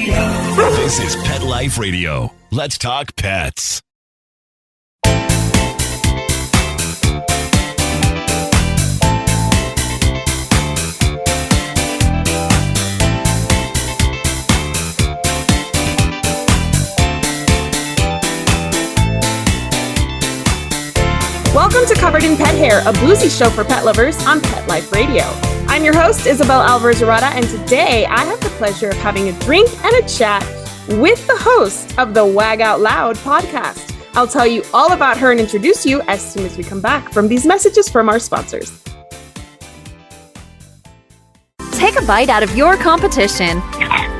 This is Pet Life Radio. Let's talk pets. Welcome to Covered in Pet Hair, a boozy show for pet lovers on Pet Life Radio. I'm your host, Isabel Alvarez-Arata, and today I have the pleasure of having a drink and a chat with the host of the Wag Out Loud podcast. I'll tell you all about her and introduce you as soon as we come back from these messages from our sponsors. Take a bite out of your competition.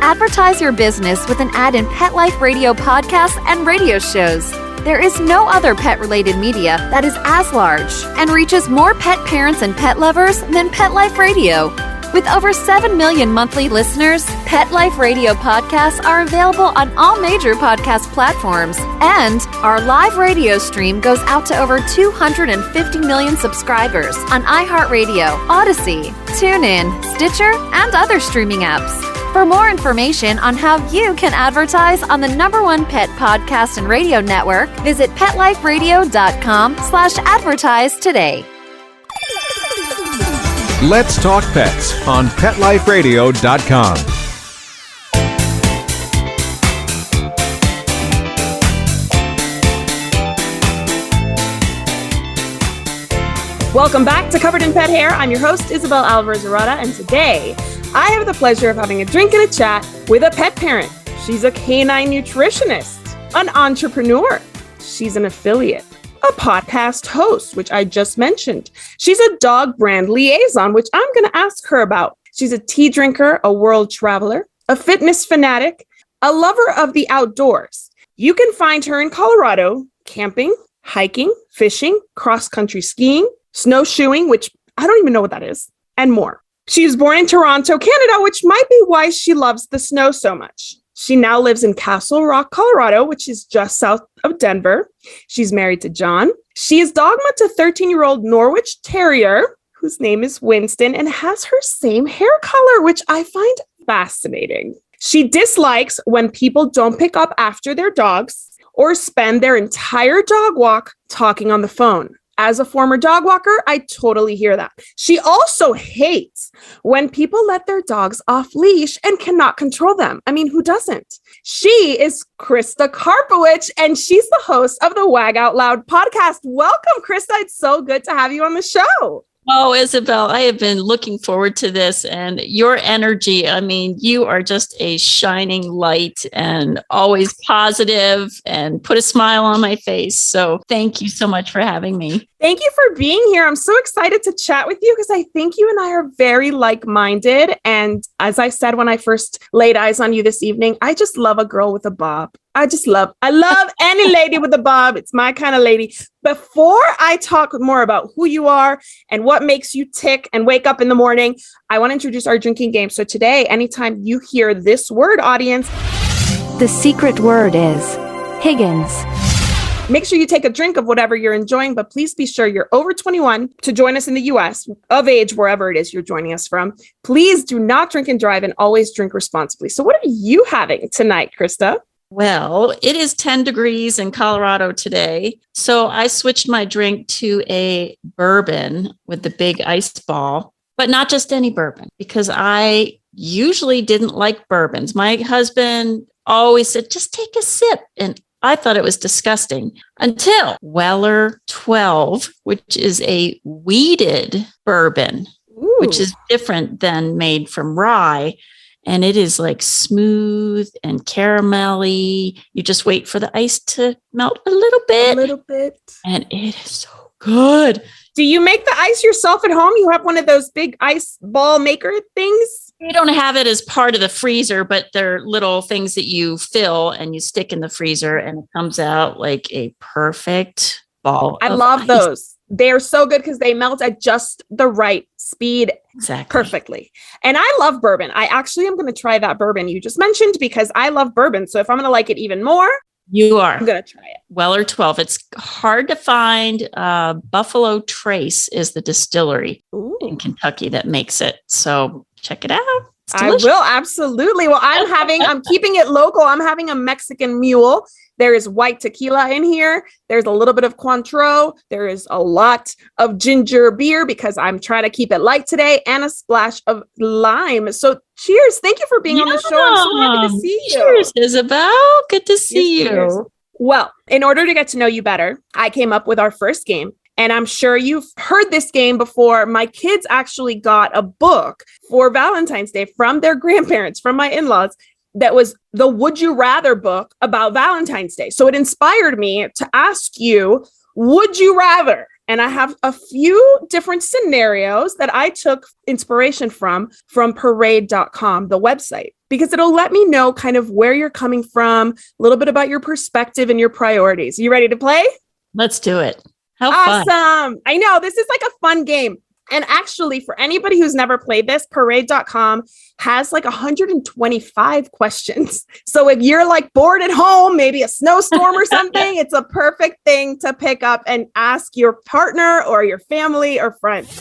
Advertise your business with an ad in Pet Life Radio podcasts and radio shows. There is no other pet-related media that is as large and reaches more pet parents and pet lovers than Pet Life Radio. With over 7 million monthly listeners, Pet Life Radio podcasts are available on all major podcast platforms, and our live radio stream goes out to over 250 million subscribers on iHeartRadio, Odyssey, TuneIn, Stitcher, and other streaming apps. For more information on how you can advertise on the #1 pet podcast and radio network, visit PetLifeRadio.com/advertise today. Let's Talk Pets on PetLifeRadio.com. Welcome back to Covered in Pet Hair. I'm your host, Isabel Alvarez-Arata, and today I have the pleasure of having a drink and a chat with a pet parent. She's a canine nutritionist, an entrepreneur. She's an affiliate, a podcast host, which I just mentioned. She's a dog brand liaison, which I'm going to ask her about. She's a tea drinker, a world traveler, a fitness fanatic, a lover of the outdoors. You can find her in Colorado, camping, hiking, fishing, cross-country skiing, snowshoeing, which I don't even know what that is, and more. She was born in Toronto, Canada, which might be why she loves the snow so much. She now lives in Castle Rock, Colorado, which is just south of Denver. She's married to John. She is dogma to 13-year-old Norwich Terrier, whose name is Winston, and has her same hair color, which I find fascinating. She dislikes when people don't pick up after their dogs or spend their entire dog walk talking on the phone. As a former dog walker, I totally hear that. She also hates when people let their dogs off leash and cannot control them. I mean, who doesn't? She is Krista Karpowich, and she's the host of the Wag Out Loud podcast. Welcome, Krista. It's so good to have you on the show. Oh, Isabel, I have been looking forward to this, and your energy. I mean, you are just a shining light and always positive and put a smile on my face. So thank you so much for having me. Thank you for being here. I'm so excited to chat with you because I think you and I are very like-minded. And as I said when I first laid eyes on you this evening, I just love a girl with a bob. I love any lady with a bob. It's my kind of lady. Before I talk more about who you are and what makes you tick and wake up in the morning, I want to introduce our drinking game. So today, anytime you hear this word, audience, The secret word is Higgins. make sure you take a drink of whatever you're enjoying, but please be sure you're over 21 to join us in the US, of age, wherever it is you're joining us from. Please do not drink and drive, and always drink responsibly. So what are you having tonight, Krista? Well, it is 10 degrees in Colorado today. So I switched my drink to a bourbon with the big ice ball, but not just any bourbon, because I usually didn't like bourbons. My husband always said, just take a sip. And I thought it was disgusting until Weller 12, which is a wheated bourbon, which is different than made from rye. And it is like smooth and caramelly. You just wait for the ice to melt a little bit. And it is so good. Do you make the ice yourself at home? You have one of those big ice ball maker things? We don't have it as part of the freezer, but they're little things that you fill and you stick in the freezer, and it comes out like a perfect ball. I love ice. those. They're so good because they melt at just the right speed. Exactly. Perfectly. And I love bourbon. I actually am going to try that bourbon you just mentioned because I love bourbon. So if I'm going to like it even more, you are. I'm going to try it. Weller 12. It's hard to find. Buffalo Trace is the distillery in Kentucky that makes it. So check it out. I will. Absolutely. Well, I'm keeping it local. I'm having a Mexican mule. There is white tequila in here. There's a little bit of Cointreau. There is a lot of ginger beer because I'm trying to keep it light today, and a splash of lime. So cheers. Thank you for being on the show. I'm so happy to see you. Cheers, Isabel. Good to see you. Cheers. Well, in order to get to know you better, I came up with our first game. And I'm sure you've heard this game before. My kids actually got a book for Valentine's Day from their grandparents, from my in-laws, that was the Would You Rather book about Valentine's Day. So it inspired me to ask you, would you rather? And I have a few different scenarios that I took inspiration from parade.com, the website, because it'll let me know kind of where you're coming from, a little bit about your perspective and your priorities. You ready to play? Let's do it. How awesome. fun. I know, this is like a fun game. And actually, for anybody who's never played this, parade.com has like 125 questions. So if you're like bored at home, maybe a snowstorm or something, it's a perfect thing to pick up and ask your partner or your family or friends.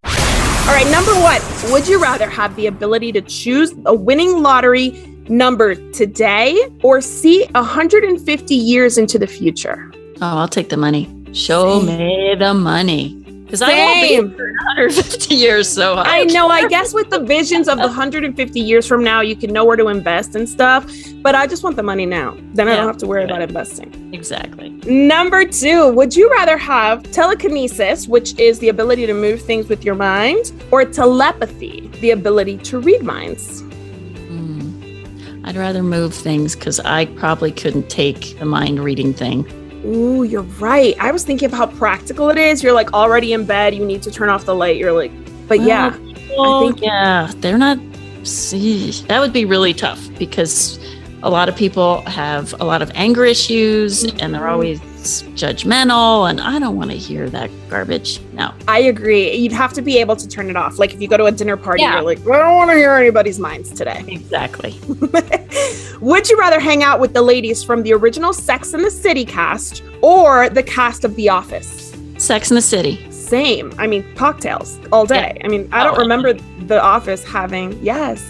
All right, number one, would you rather have the ability to choose a winning lottery number today or see 150 years into the future? Oh, I'll take the money. Show me the money. Because I won't be here for 150 years. So I know, I guess with the visions of the 150 years from now, you can know where to invest and stuff. But I just want the money now. Then I don't have to worry about investing. Exactly. Number two, would you rather have telekinesis, which is the ability to move things with your mind, or telepathy, the ability to read minds? I'd rather move things because I probably couldn't take the mind reading thing. Ooh, you're right. I was thinking of how practical it is. You're like already in bed. You need to turn off the light. You're like, but yeah. I think they're not. See, that would be really tough because a lot of people have a lot of anger issues and they're always judgmental. And I don't want to hear that garbage. No. I agree. You'd have to be able to turn it off. Like if you go to a dinner party, you're like, I don't want to hear anybody's minds today. Exactly. Would you rather hang out with the ladies from the original Sex and the City cast or the cast of The Office? Sex and the City. Same. I mean, cocktails all day. Yeah. I mean, I don't remember The Office having, Yes.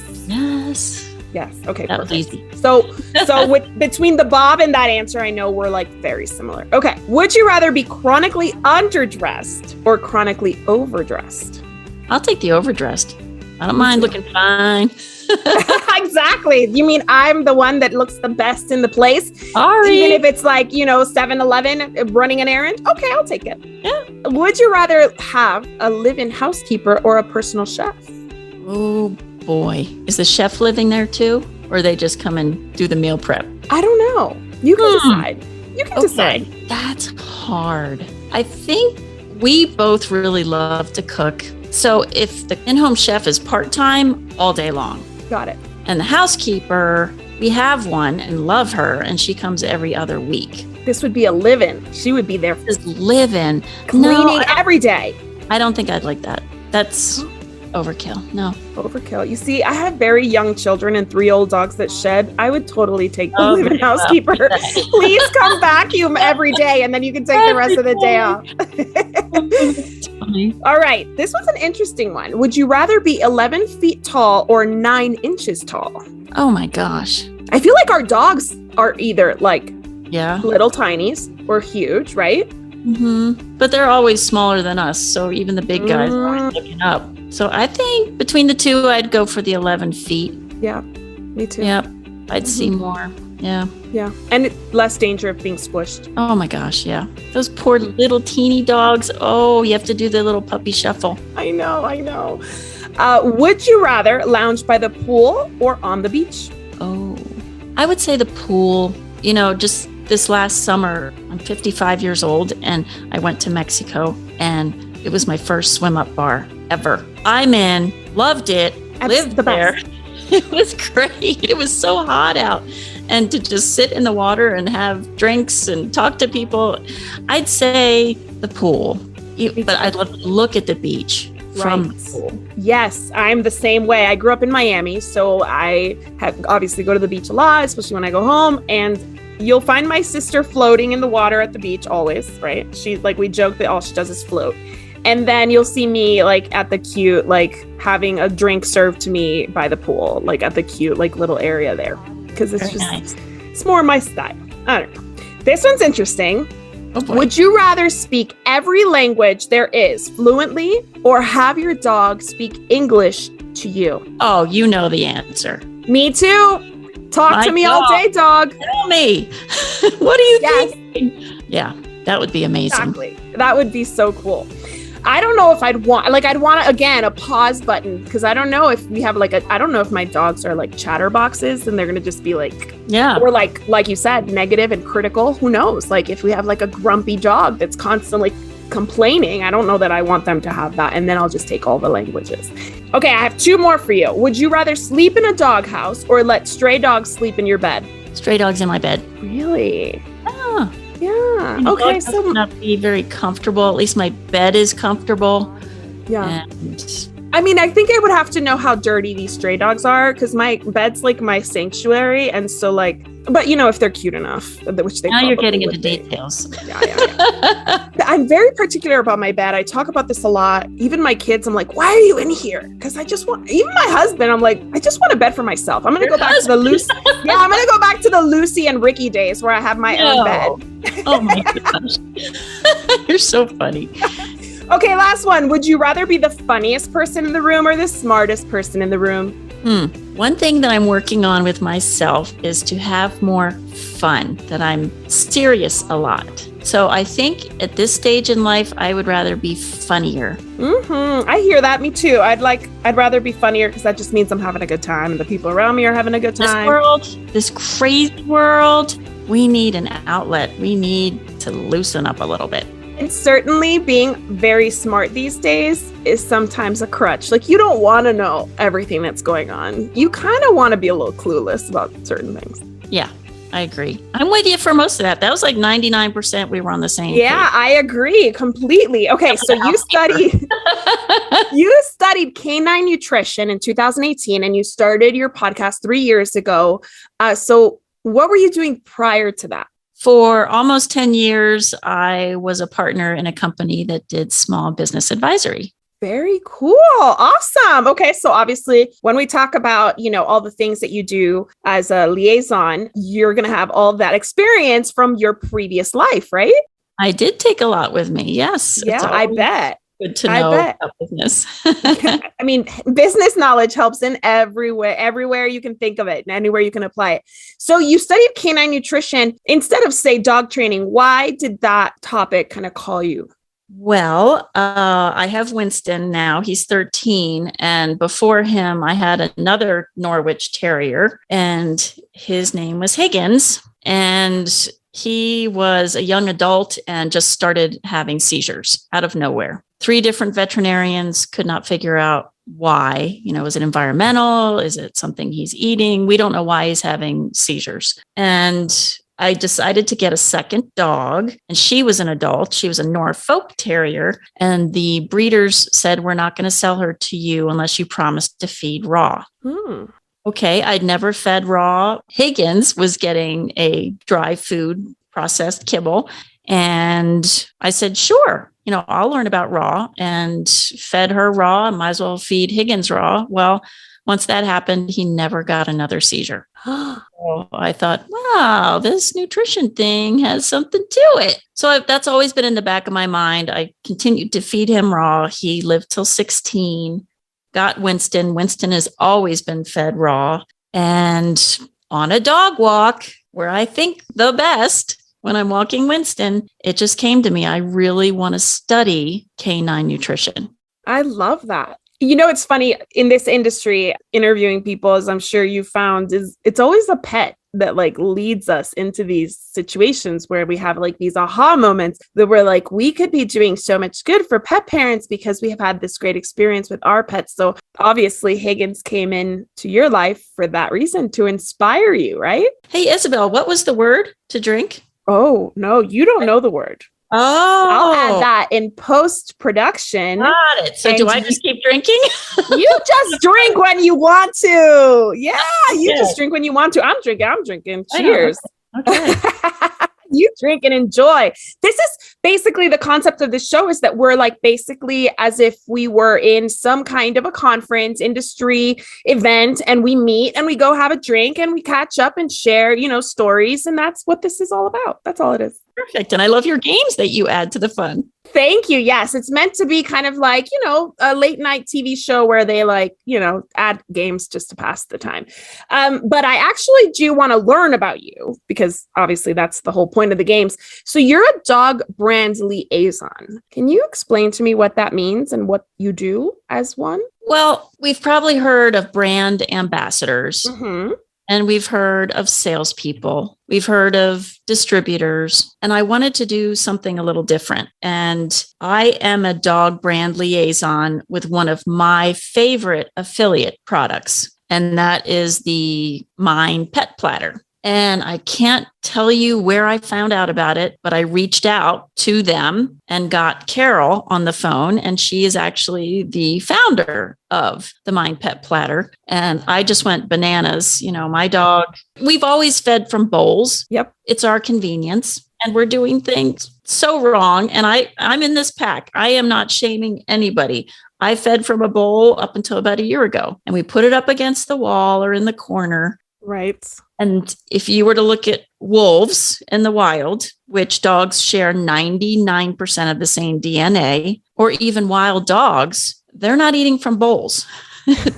Okay, that perfect. Was easy. So with between the Bob and that answer, I know we're like very similar. Okay. Would you rather be chronically underdressed or chronically overdressed? I'll take the overdressed. I don't mind looking fine. Exactly. You mean I'm the one that looks the best in the place? Sorry. Even if it's like, 7-Eleven running an errand? Okay, I'll take it. Yeah. Would you rather have a live-in housekeeper or a personal chef? Oh, boy. Is the chef living there too? Or they just come and do the meal prep? I don't know. You can decide. You can decide. That's hard. I think we both really love to cook. So if the in-home chef is part-time, all day long. Got it. And the housekeeper, we have one and love her, and she comes every other week. This would be a live-in. She would be there. Just live-in. Cleaning every day. I don't think I'd like that. That's overkill. No. Overkill. You see, I have very young children and 3 old dogs that shed. I would totally take the live-in housekeeper. Please come vacuum every day, and then you can take the rest of the day off. All right. This was an interesting one. Would you rather be 11 feet tall or 9 inches tall? Oh my gosh. I feel like our dogs are either like little tinies or huge, right? Mm-hmm. But they're always smaller than us. So even the big guys are always looking up. So I think between the two, I'd go for the 11 feet. Yeah, me too. Yep. I'd see more. Yeah. Yeah. And less danger of being squished. Oh my gosh. Yeah. Those poor little teeny dogs. Oh, you have to do the little puppy shuffle. I know. Would you rather lounge by the pool or on the beach? Oh, I would say the pool. Just this last summer, I'm 55 years old and I went to Mexico and it was my first swim up bar ever. I'm in, loved it, lived there. It was great. It was so hot out. And to just sit in the water and have drinks and talk to people, I'd say the pool. But I'd love to look at the beach from the pool. Yes, I'm the same way. I grew up in Miami, so I have obviously go to the beach a lot, especially when I go home. And you'll find my sister floating in the water at the beach always, right? She we joke that all she does is float. And then you'll see me like at the cute, like having a drink served to me by the pool, like at the cute, like little area there. Because it's Very just, nice. it's more my style. I don't know. This one's interesting. Oh boy. Would you rather speak every language there is fluently or have your dog speak English to you? Oh, you know the answer. Me too. Talk My to me dog. all day, dog. Tell me. What are you Yes. thinking? Yeah, that would be amazing. Exactly. That would be so cool. I don't know if I'd want again, a pause button, because I don't know if we have I don't know if my dogs are like chatterboxes and they're going to just be like, Yeah. or like you said, negative and critical. Who knows? Like if we have like a grumpy dog that's constantly complaining, I don't know that I want them to have that. And then I'll just take all the languages. Okay, I have 2 more for you. Would you rather sleep in a doghouse or let stray dogs sleep in your bed? Stray dogs in my bed. Really? Oh, Yeah. Okay. dogs So must not be very comfortable. At least my bed is comfortable. yeah. And I mean, I think I would have to know how dirty these stray dogs are because my bed's like my sanctuary. And so like, but you know, if they're cute enough, which they now you're probably getting into would be. details. Yeah. I'm very particular about my bed. I talk about this a lot. Even my kids, I'm like, why are you in here? Because I just want, even my husband, I'm like, I just want a bed for myself. I'm going to go back to the Lucy. Yeah, I'm going to go back to the Lucy and Ricky days where I have my own bed. Oh my gosh. You're so funny. Okay, last one. Would you rather be the funniest person in the room or the smartest person in the room? One thing that I'm working on with myself is to have more fun, that I'm serious a lot. So I think at this stage in life, I would rather be funnier. I hear that. Me too. I'd rather be funnier because that just means I'm having a good time and the people around me are having a good time. This crazy world, we need an outlet. We need to loosen up a little bit. And certainly being very smart these days is sometimes a crutch. Like you don't want to know everything that's going on. You kind of want to be a little clueless about certain things. Yeah, I agree. I'm with you for most of that. That was like 99% we were on the same Yeah, page. I agree completely. Okay, so you studied canine nutrition in 2018 and you started your podcast 3 years ago. So what were you doing prior to that? For almost 10 years, I was a partner in a company that did small business advisory. Very cool. Awesome. Okay. So obviously when we talk about, all the things that you do as a liaison, you're going to have all that experience from your previous life, right? I did take a lot with me. Yes. Yeah, I bet. Good to I know bet. about business. I mean, business knowledge helps in everywhere you can think of it and anywhere you can apply it. So you studied canine nutrition instead of, say, dog training. Why did that topic kind of call you? Well, I have Winston now. He's 13. And before him, I had another Norwich Terrier, and his name was Higgins. And he was a young adult and just started having seizures out of nowhere. 3 different veterinarians could not figure out why. Is it environmental? Is it something he's eating? We don't know why he's having seizures. And I decided to get a second dog, and she was an adult. She was a Norfolk Terrier, and the breeders said, we're not going to sell her to you unless you promise to feed raw. Okay, I'd never fed raw. Higgins was getting a dry food processed kibble, and I said, sure. I'll learn about raw, and fed her raw. I might as well feed Higgins raw. Well, once that happened, he never got another seizure. So I thought, wow, this nutrition thing has something to it. So that's always been in the back of my mind. I continued to feed him raw. He lived till 16, got Winston. Winston has always been fed raw. And on a dog walk, where I think the best, when I'm walking Winston, it just came to me. I really want to study canine nutrition. I love that. It's funny in this industry, interviewing people, as I'm sure you found, is it's always a pet that like leads us into these situations where we have like these aha moments that we're like, we could be doing so much good for pet parents because we have had this great experience with our pets. So obviously Higgins came into your life for that reason, to inspire you, right? Hey, Isabel, what was the word to drink? Oh, no, you don't know the word. Oh, I'll add that in post-production. Got it. So do I just keep drinking? You just drink when you want to. Yeah, you just drink when you want to. I'm drinking. Cheers. Okay. you drink and enjoy. This is basically the concept of the show, is that we're like basically as if we were in some kind of a conference, industry event, and we meet and we go have a drink and we catch up and share, stories. And that's what this is all about. That's all it is. Perfect. And I love your games that you add to the fun. Thank you. Yes, it's meant to be kind of like, a late night TV show where they add games just to pass the time. But I actually do want to learn about you because obviously that's the whole point of the games. So you're a dog brand liaison. Can you explain to me what that means and what you do as one? Well, we've probably heard of brand ambassadors. Mm-hmm. And we've heard of salespeople. We've heard of distributors. And I wanted to do something a little different. And I am a dog brand liaison with one of my favorite affiliate products. And that is the Mind Pet Platter. And I can't tell you where I found out about it, but I reached out to them and got Carol on the phone. And she is actually the founder of the Mind Pet Platter. And I just went bananas. My dog, we've always fed from bowls. Yep. It's our convenience. And we're doing things so wrong. And I'm in this pack. I am not shaming anybody. I fed from a bowl up until about a year ago. And we put it up against the wall or in the corner. Right. And if you were to look at wolves in the wild, which dogs share 99% of the same DNA, or even wild dogs, they're not eating from bowls.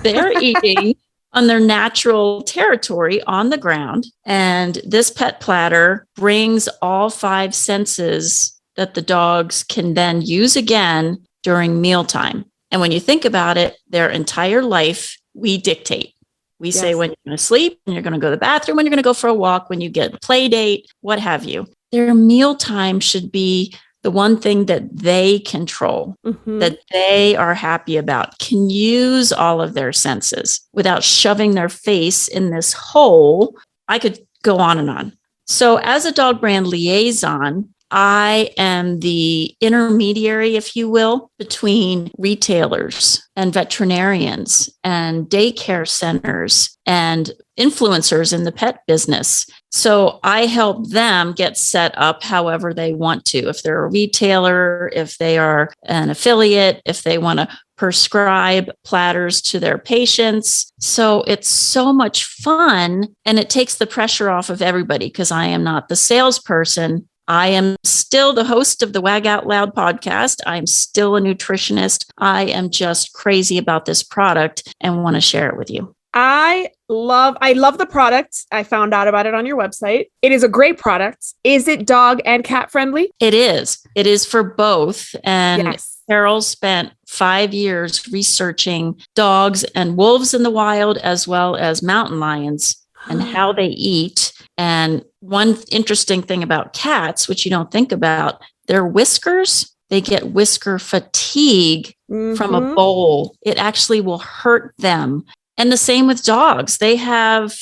They're eating on their natural territory on the ground. And this pet platter brings all 5 senses that the dogs can then use again during mealtime. And when you think about it, their entire life, we dictate. We say when you're going to sleep, when you're going to go to the bathroom, when you're going to go for a walk, when you get a play date, what have you. Their mealtime should be the one thing that they control, that they are happy about, can use all of their senses without shoving their face in this hole. I could go on and on. So as a dog brand liaison, I am the intermediary, if you will, between retailers and veterinarians and daycare centers and influencers in the pet business. So I help them get set up however they want to. If they're a retailer, if they are an affiliate, if they want to prescribe platters to their patients. So it's so much fun and it takes the pressure off of everybody because I am not the salesperson. I am still the host of the Wag Out Loud podcast. I'm still a nutritionist. I am just crazy about this product and want to share it with you. I love the product. I found out about it on your website. It is a great product. Is it dog and cat friendly? It is. It is for both. And yes. Carol spent 5 years researching dogs and wolves in the wild, as well as mountain lions and how they eat. And one interesting thing about cats, which you don't think about, their whiskers, they get whisker fatigue from a bowl. It actually will hurt them. And the same with dogs. They have,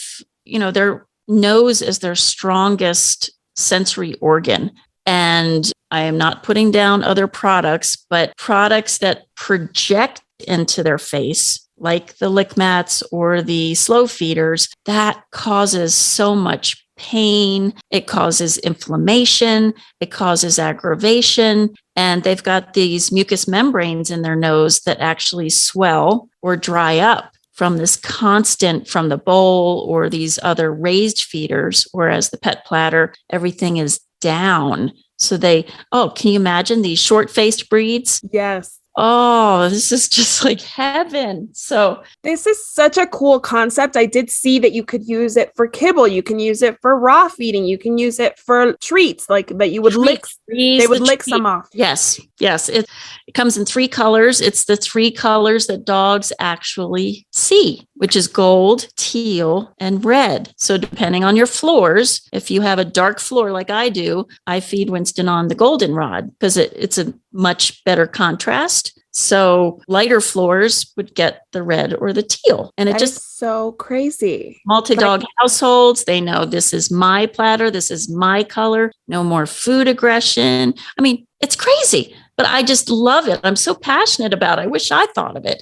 their nose is their strongest sensory organ. And I am not putting down other products, but products that project into their face, like the lick mats or the slow feeders, that causes so much pain. It causes inflammation. It causes aggravation. And they've got these mucous membranes in their nose that actually swell or dry up from this constant from the bowl or these other raised feeders, whereas the pet platter, everything is down. So can you imagine these short-faced breeds? Yes. Oh, this is just like heaven. So this is such a cool concept. I did see that you could use it for kibble. You can use it for raw feeding. You can use it for treats, like that you would lick. They would lick some off. Yes. It comes in 3 colors. It's the 3 colors that dogs actually see, which is gold, teal, and red. So depending on your floors, if you have a dark floor like I do, I feed Winston on the goldenrod because it's a much better contrast. So lighter floors would get the red or the teal. And it just is so crazy. Multi-dog households, they know this is my platter. This is my color. No more food aggression. I mean, it's crazy. but I just love it. I'm so passionate about it. I wish I thought of it.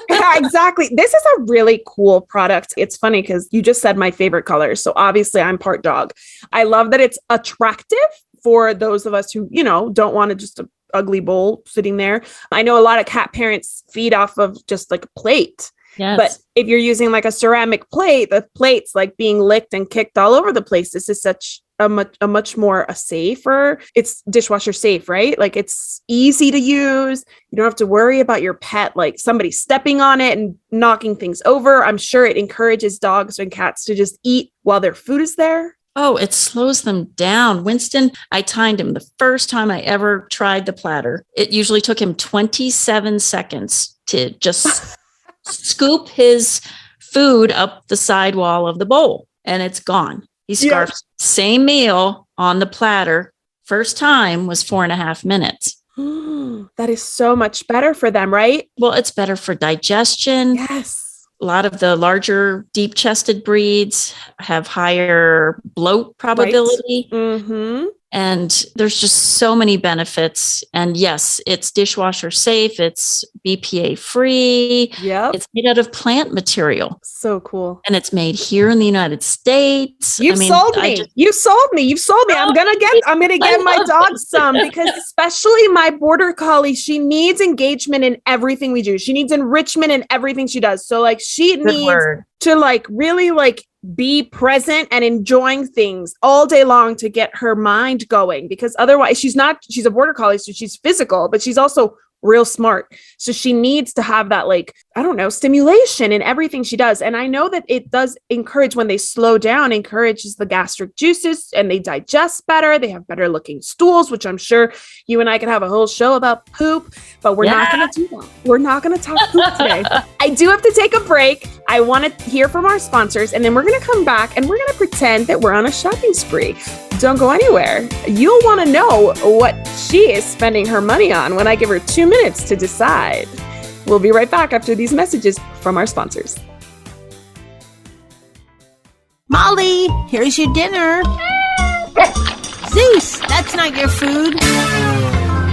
Yeah, exactly. This is a really cool product. It's funny because you just said my favorite color. So obviously I'm part dog. I love that it's attractive for those of us who, don't want to just an ugly bowl sitting there. I know a lot of cat parents feed off of just like a plate. Yes. But if you're using like a ceramic plate, the plate's like being licked and kicked all over the place. This is such a much more safer. It's dishwasher safe, right? Like it's easy to use. You don't have to worry about your pet, like somebody stepping on it and knocking things over. I'm sure it encourages dogs and cats to just eat while their food is there. Oh, it slows them down. Winston, I timed him the first time I ever tried the platter. It usually took him 27 seconds to just scoop his food up the sidewall of the bowl, and it's gone. He scarfs same meal on the platter. First time was 4.5 minutes. That is so much better for them, right? Well, it's better for digestion. Yes. A lot of the larger deep-chested breeds have higher bloat probability. Right. Mm-hmm. And there's just so many benefits. And yes, it's dishwasher safe. It's BPA free. Yep. It's made out of plant material. So cool. And it's made here in the United States. You sold me. You sold me. I'm gonna get my dog some, because especially my border collie, she needs engagement in everything we do. She needs enrichment in everything she does. So like she needs to like really like be present and enjoying things all day long to get her mind going, because otherwise she's a border collie, so she's physical, but she's also real smart. So she needs to have that, like, I don't know, stimulation in everything she does. And I know that it does encourage, when they slow down, encourages the gastric juices and they digest better. They have better looking stools, which I'm sure you and I could have a whole show about poop, but we're not going to do that. We're not going to talk poop today. I do have to take a break. I want to hear from our sponsors, and then we're going to come back and we're going to pretend that we're on a shopping spree. Don't go anywhere. You'll want to know what she is spending her money on when I give her 2 minutes to decide. We'll be right back after these messages from our sponsors. Molly, here's your dinner. Zeus, that's not your food.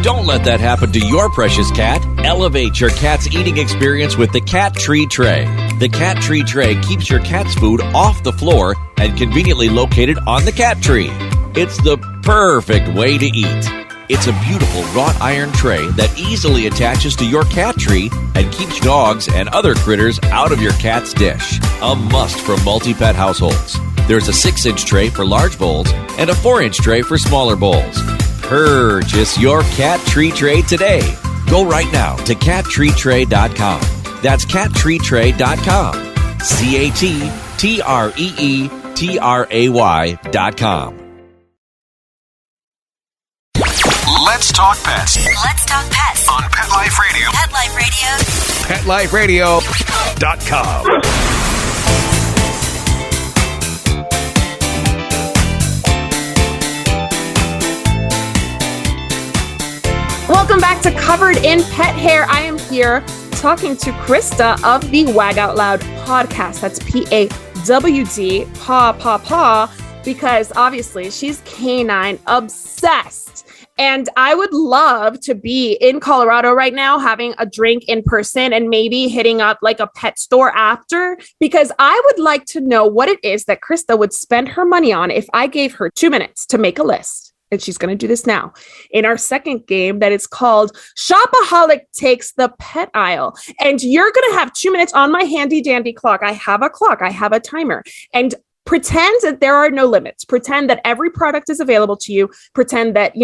Don't let that happen to your precious cat. Elevate your cat's eating experience with the Cat Tree Tray. The Cat Tree Tray keeps your cat's food off the floor and conveniently located on the cat tree. It's the perfect way to eat. It's a beautiful wrought iron tray that easily attaches to your cat tree and keeps dogs and other critters out of your cat's dish. A must for multi-pet households. There's a 6-inch tray for large bowls and a 4-inch tray for smaller bowls. Purchase your Cat Tree Tray today. Go right now to cattreetray.com. That's cattreetray.com. cattreetray.com. Let's talk pets. Let's talk pets On Pet Life Radio. Pet Life Radio. PetLifeRadio.com. Welcome back to Covered in Pet Hair. I am here talking to Krista of the Wag Out Loud podcast. That's PAWD, paw, because obviously she's canine obsessed. And I would love to be in Colorado right now, having a drink in person and maybe hitting up like a pet store after, because I would like to know what it is that Krista would spend her money on if I gave her 2 minutes to make a list. And she's going to do this now in our second game that is called Shopaholic Takes the Pet Aisle. And you're going to have 2 minutes on my handy dandy clock. I have a clock. I have a timer. And pretend that there are no limits. Pretend that every product is available to you. Pretend that,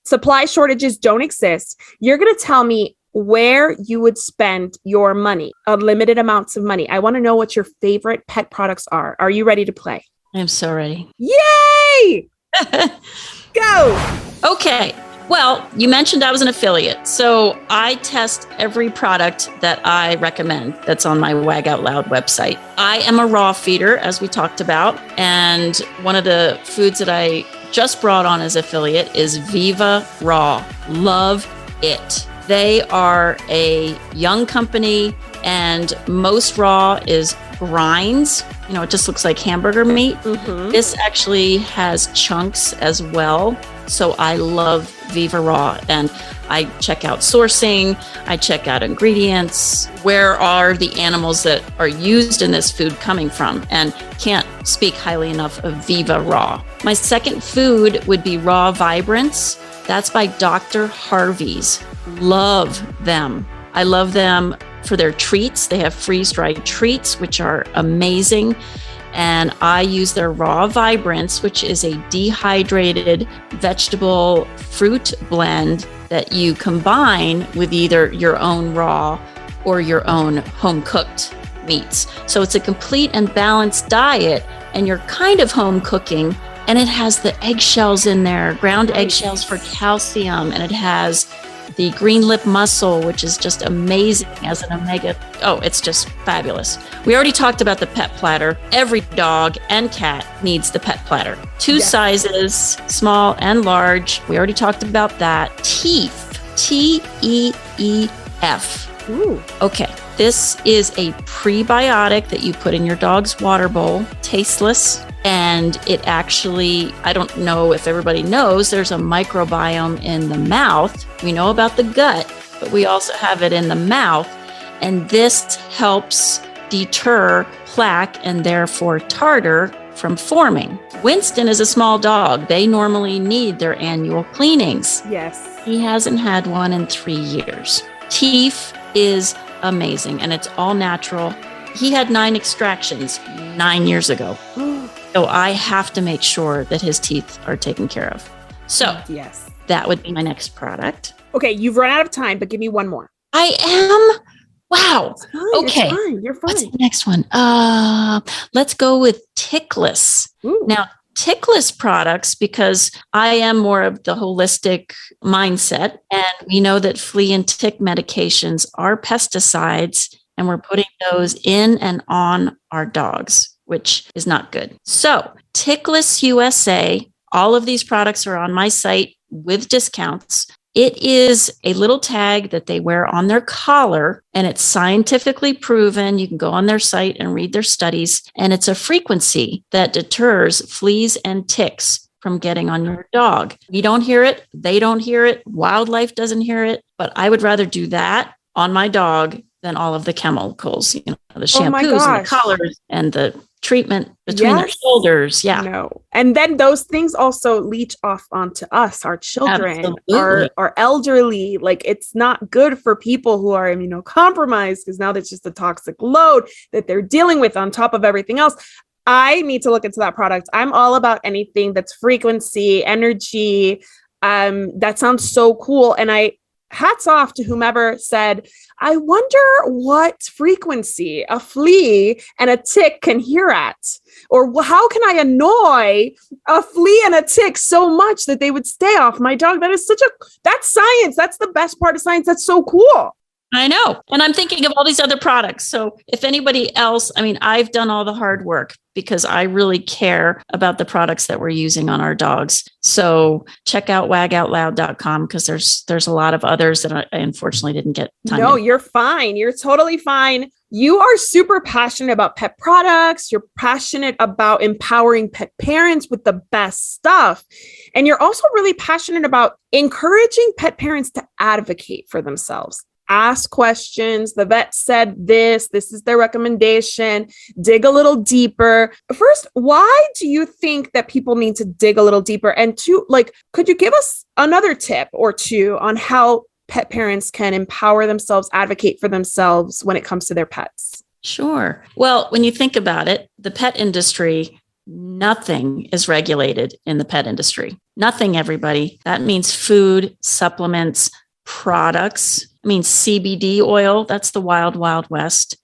supply shortages don't exist. You're going to tell me where you would spend your money, unlimited amounts of money. I want to know what your favorite pet products are. Are you ready to play? I'm so ready. Yay! Go! Okay. Well, you mentioned I was an affiliate, so I test every product that I recommend that's on my Wag Out Loud website. I am a raw feeder, as we talked about, and one of the foods that I just brought on as affiliate is Viva Raw. Love it. They are a young company, and most raw is grinds. It just looks like hamburger meat. Mm-hmm. This actually has chunks as well. So I love Viva Raw, and I check out sourcing, I check out ingredients. Where are the animals that are used in this food coming from? And can't speak highly enough of Viva Raw. My second food would be Raw Vibrance. That's by Dr. Harvey's. Love them. I love them for their treats. They have freeze-dried treats, which are amazing. And I use their Raw Vibrance, which is a dehydrated vegetable fruit blend that you combine with either your own raw or your own home-cooked meats. So it's a complete and balanced diet, and you're kind of home cooking. And it has the eggshells in there, ground eggshells for calcium, and it has the green lip mussel, which is just amazing as an omega. Oh, it's just fabulous. We already talked about the pet platter. Every dog and cat needs the pet platter. Two sizes, small and large. We already talked about that. Teef, T-E-E-F. Ooh. Okay, this is a prebiotic that you put in your dog's water bowl, tasteless. And it actually, I don't know if everybody knows, there's a microbiome in the mouth. We know about the gut, but we also have it in the mouth. And this helps deter plaque and therefore tartar from forming. Winston is a small dog. They normally need their annual cleanings. Yes. He hasn't had one in 3 years. Teef is amazing, and it's all natural. He had 9 extractions 9 years ago. So I have to make sure that his teeth are taken care of. So yes, that would be my next product. Okay, you've run out of time, but give me one more. I am. Wow. It's fine, Okay. it's fine. You're fine. What's the next one? Let's go with Tickless. Ooh. Now, Tickless products, because I am more of the holistic mindset, and we know that flea and tick medications are pesticides, and we're putting those in and on our dogs, which is not good. So Tickless USA, all of these products are on my site with discounts. It is a little tag that they wear on their collar, and it's scientifically proven. You can go on their site and read their studies, and it's a frequency that deters fleas and ticks from getting on your dog. You don't hear it. They don't hear it. Wildlife doesn't hear it. But I would rather do that on my dog than all of the chemicals, the shampoos and the collars and the treatment between their shoulders. Yeah. No. And then those things also leach off onto us, our children, our elderly. Like, it's not good for people who are immunocompromised, because now that's just a toxic load that they're dealing with on top of everything else. I need to look into that product. I'm all about anything that's frequency, energy. That sounds so cool. And hats off to whomever said, I wonder what frequency a flea and a tick can hear at, or how can I annoy a flea and a tick so much that they would stay off my dog? That's science. That's the best part of science. That's so cool. I know. And I'm thinking of all these other products. So if anybody else, I've done all the hard work because I really care about the products that we're using on our dogs. So check out wagoutloud.com, because there's a lot of others that I unfortunately didn't get time. No, you're fine. You're totally fine. You are super passionate about pet products. You're passionate about empowering pet parents with the best stuff. And you're also really passionate about encouraging pet parents to advocate for themselves. Ask questions. The vet said this is their recommendation. Dig a little deeper. First, why do you think that people need to dig a little deeper? And two, could you give us another tip or two on how pet parents can empower themselves, advocate for themselves when it comes to their pets? Sure. Well, when you think about it, the pet industry, nothing is regulated in the pet industry. Nothing, everybody. That means food, supplements, products. CBD oil, that's the wild, wild west.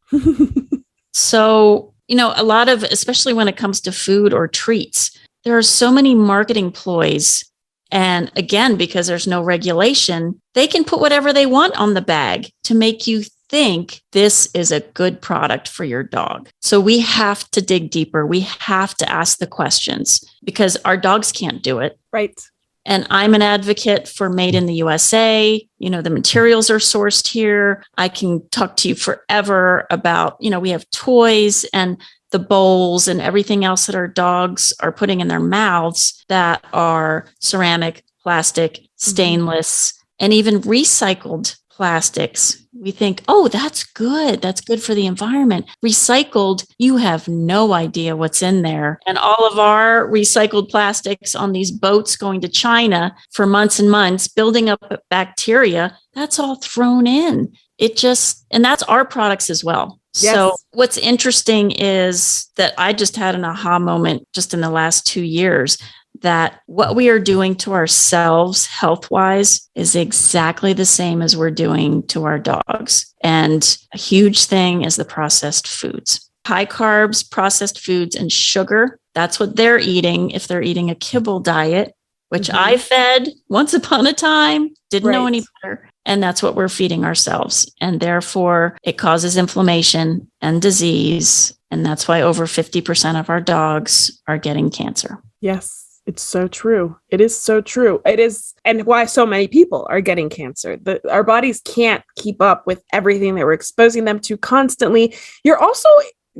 So, a lot of, especially when it comes to food or treats, there are so many marketing ploys. And again, because there's no regulation, they can put whatever they want on the bag to make you think this is a good product for your dog. So we have to dig deeper. We have to ask the questions, because our dogs can't do it. Right. And I'm an advocate for made in the USA. The materials are sourced here. I can talk to you forever about, we have toys and the bowls and everything else that our dogs are putting in their mouths that are ceramic, plastic, stainless, and even recycled plastics. We think, oh, that's good. That's good for the environment. Recycled, you have no idea what's in there. And all of our recycled plastics on these boats going to China for months and months, building up bacteria, that's all thrown in. And that's our products as well. Yes. So what's interesting is that I just had an aha moment just in the last 2 years that what we are doing to ourselves health-wise is exactly the same as we're doing to our dogs. And a huge thing is the processed foods. High carbs, processed foods, and sugar. That's what they're eating if they're eating a kibble diet, which I fed once upon a time, didn't know any better. And that's what we're feeding ourselves. And therefore, it causes inflammation and disease. And that's why over 50% of our dogs are getting cancer. Yes. It's so true. It is so true. It is. And why so many people are getting cancer. Our bodies can't keep up with everything that we're exposing them to constantly. You're also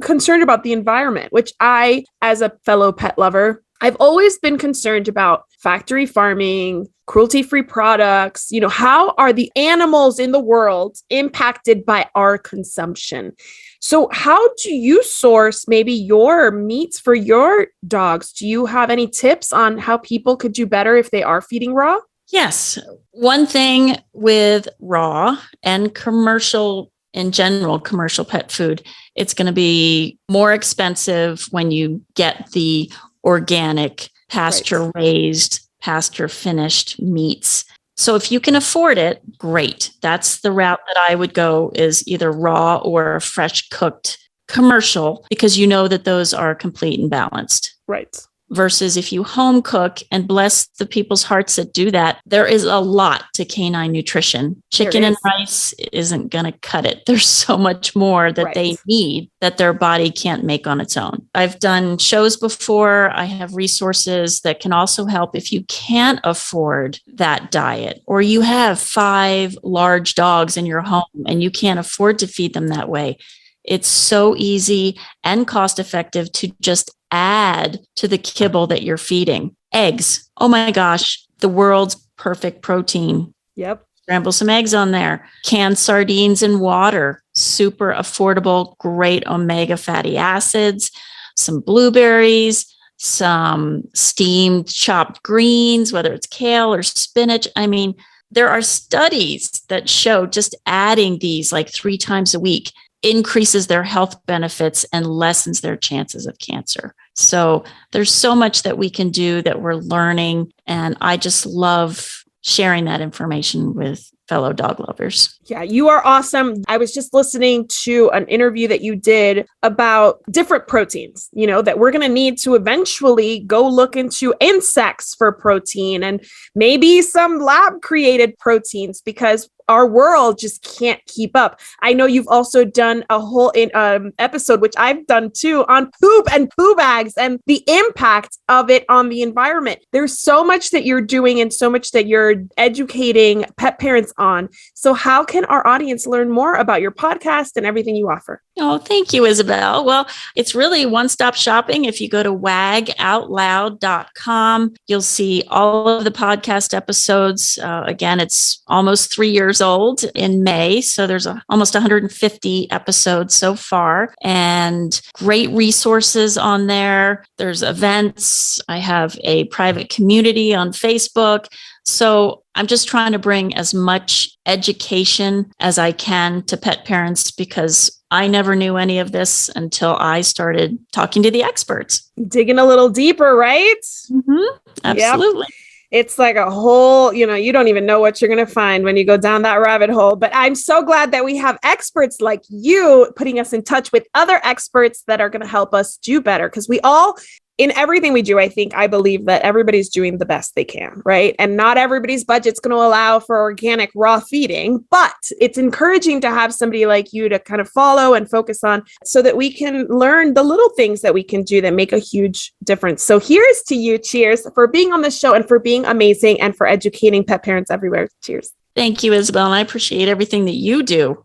concerned about the environment, which I, as a fellow pet lover, I've always been concerned about factory farming, cruelty-free products. How are the animals in the world impacted by our consumption? So how do you source maybe your meats for your dogs? Do you have any tips on how people could do better if they are feeding raw? Yes. One thing with raw and commercial in general, commercial pet food, it's going to be more expensive when you get the organic, pasture-raised, pasture-finished meats. So if you can afford it, great. That's the route that I would go, is either raw or fresh cooked commercial, because you know that those are complete and balanced. Right. Versus if you home cook, and bless the people's hearts that do that, there is a lot to canine nutrition. Chicken and rice isn't going to cut it. There's so much more that they need that their body can't make on its own. I've done shows before. I have resources that can also help if you can't afford that diet, or you have 5 large dogs in your home and you can't afford to feed them that way. It's so easy and cost effective to just add to the kibble that you're feeding. Eggs. Oh my gosh, the world's perfect protein. Yep. Scramble some eggs on there. Canned sardines and water. Super affordable, great omega fatty acids. Some blueberries, some steamed chopped greens, whether it's kale or spinach. I mean, there are studies that show just adding these like 3 times a week increases their health benefits and lessens their chances of cancer. So there's so much that we can do that we're learning. And I just love sharing that information with fellow dog lovers. Yeah, you are awesome. I was just listening to an interview that you did about different proteins, that we're going to need to eventually go look into insects for protein and maybe some lab created proteins, because our world just can't keep up. I know you've also done a whole episode, which I've done too, on poop and poo bags and the impact of it on the environment. There's so much that you're doing and so much that you're educating pet parents on. So how can our audience learn more about your podcast and everything you offer? Oh, thank you, Isabel. Well, it's really one-stop shopping. If you go to wagoutloud.com, you'll see all of the podcast episodes. Again, it's almost 3 years old in May. So there's almost 150 episodes so far, and great resources on there. There's events. I have a private community on Facebook. So I'm just trying to bring as much education as I can to pet parents, because I never knew any of this until I started talking to the experts. Digging a little deeper, right? Mm-hmm. Absolutely. Yep. It's like a whole, you don't even know what you're going to find when you go down that rabbit hole. But I'm so glad that we have experts like you putting us in touch with other experts that are going to help us do better. Because we all, in everything we do, I believe that everybody's doing the best they can, right? And not everybody's budget's going to allow for organic raw feeding, but it's encouraging to have somebody like you to kind of follow and focus on, so that we can learn the little things that we can do that make a huge difference. So here's to you. Cheers for being on the show and for being amazing and for educating pet parents everywhere. Cheers. Thank you, Isabel. And I appreciate everything that you do.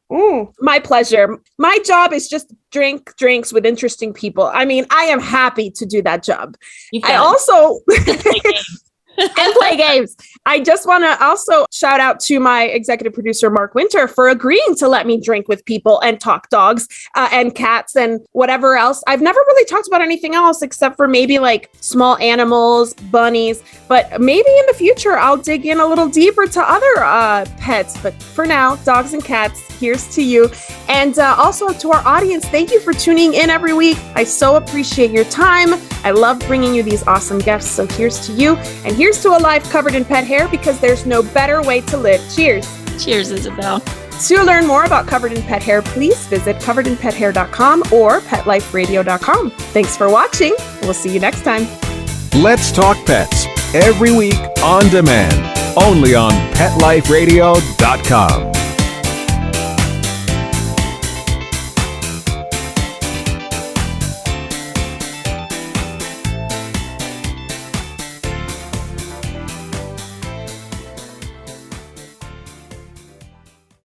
My pleasure. My job is just drink drinks with interesting people. I mean, I am happy to do that job. I also, and play games. I just want to also shout out to my executive producer, Mark Winter, for agreeing to let me drink with people and talk dogs and cats and whatever else. I've never really talked about anything else except for maybe like small animals, bunnies, but maybe in the future I'll dig in a little deeper to other pets. But for now, dogs and cats, here's to you. And also to our audience, thank you for tuning in every week. I so appreciate your time. I love bringing you these awesome guests. So here's to you. And here's to a life covered in pet hair, because there's no better way to live. Cheers. Cheers, Isabel. To learn more about Covered in Pet Hair, please visit coveredinpethair.com or petliferadio.com. Thanks for watching. We'll see you next time. Let's Talk Pets, every week on demand, only on PetLifeRadio.com.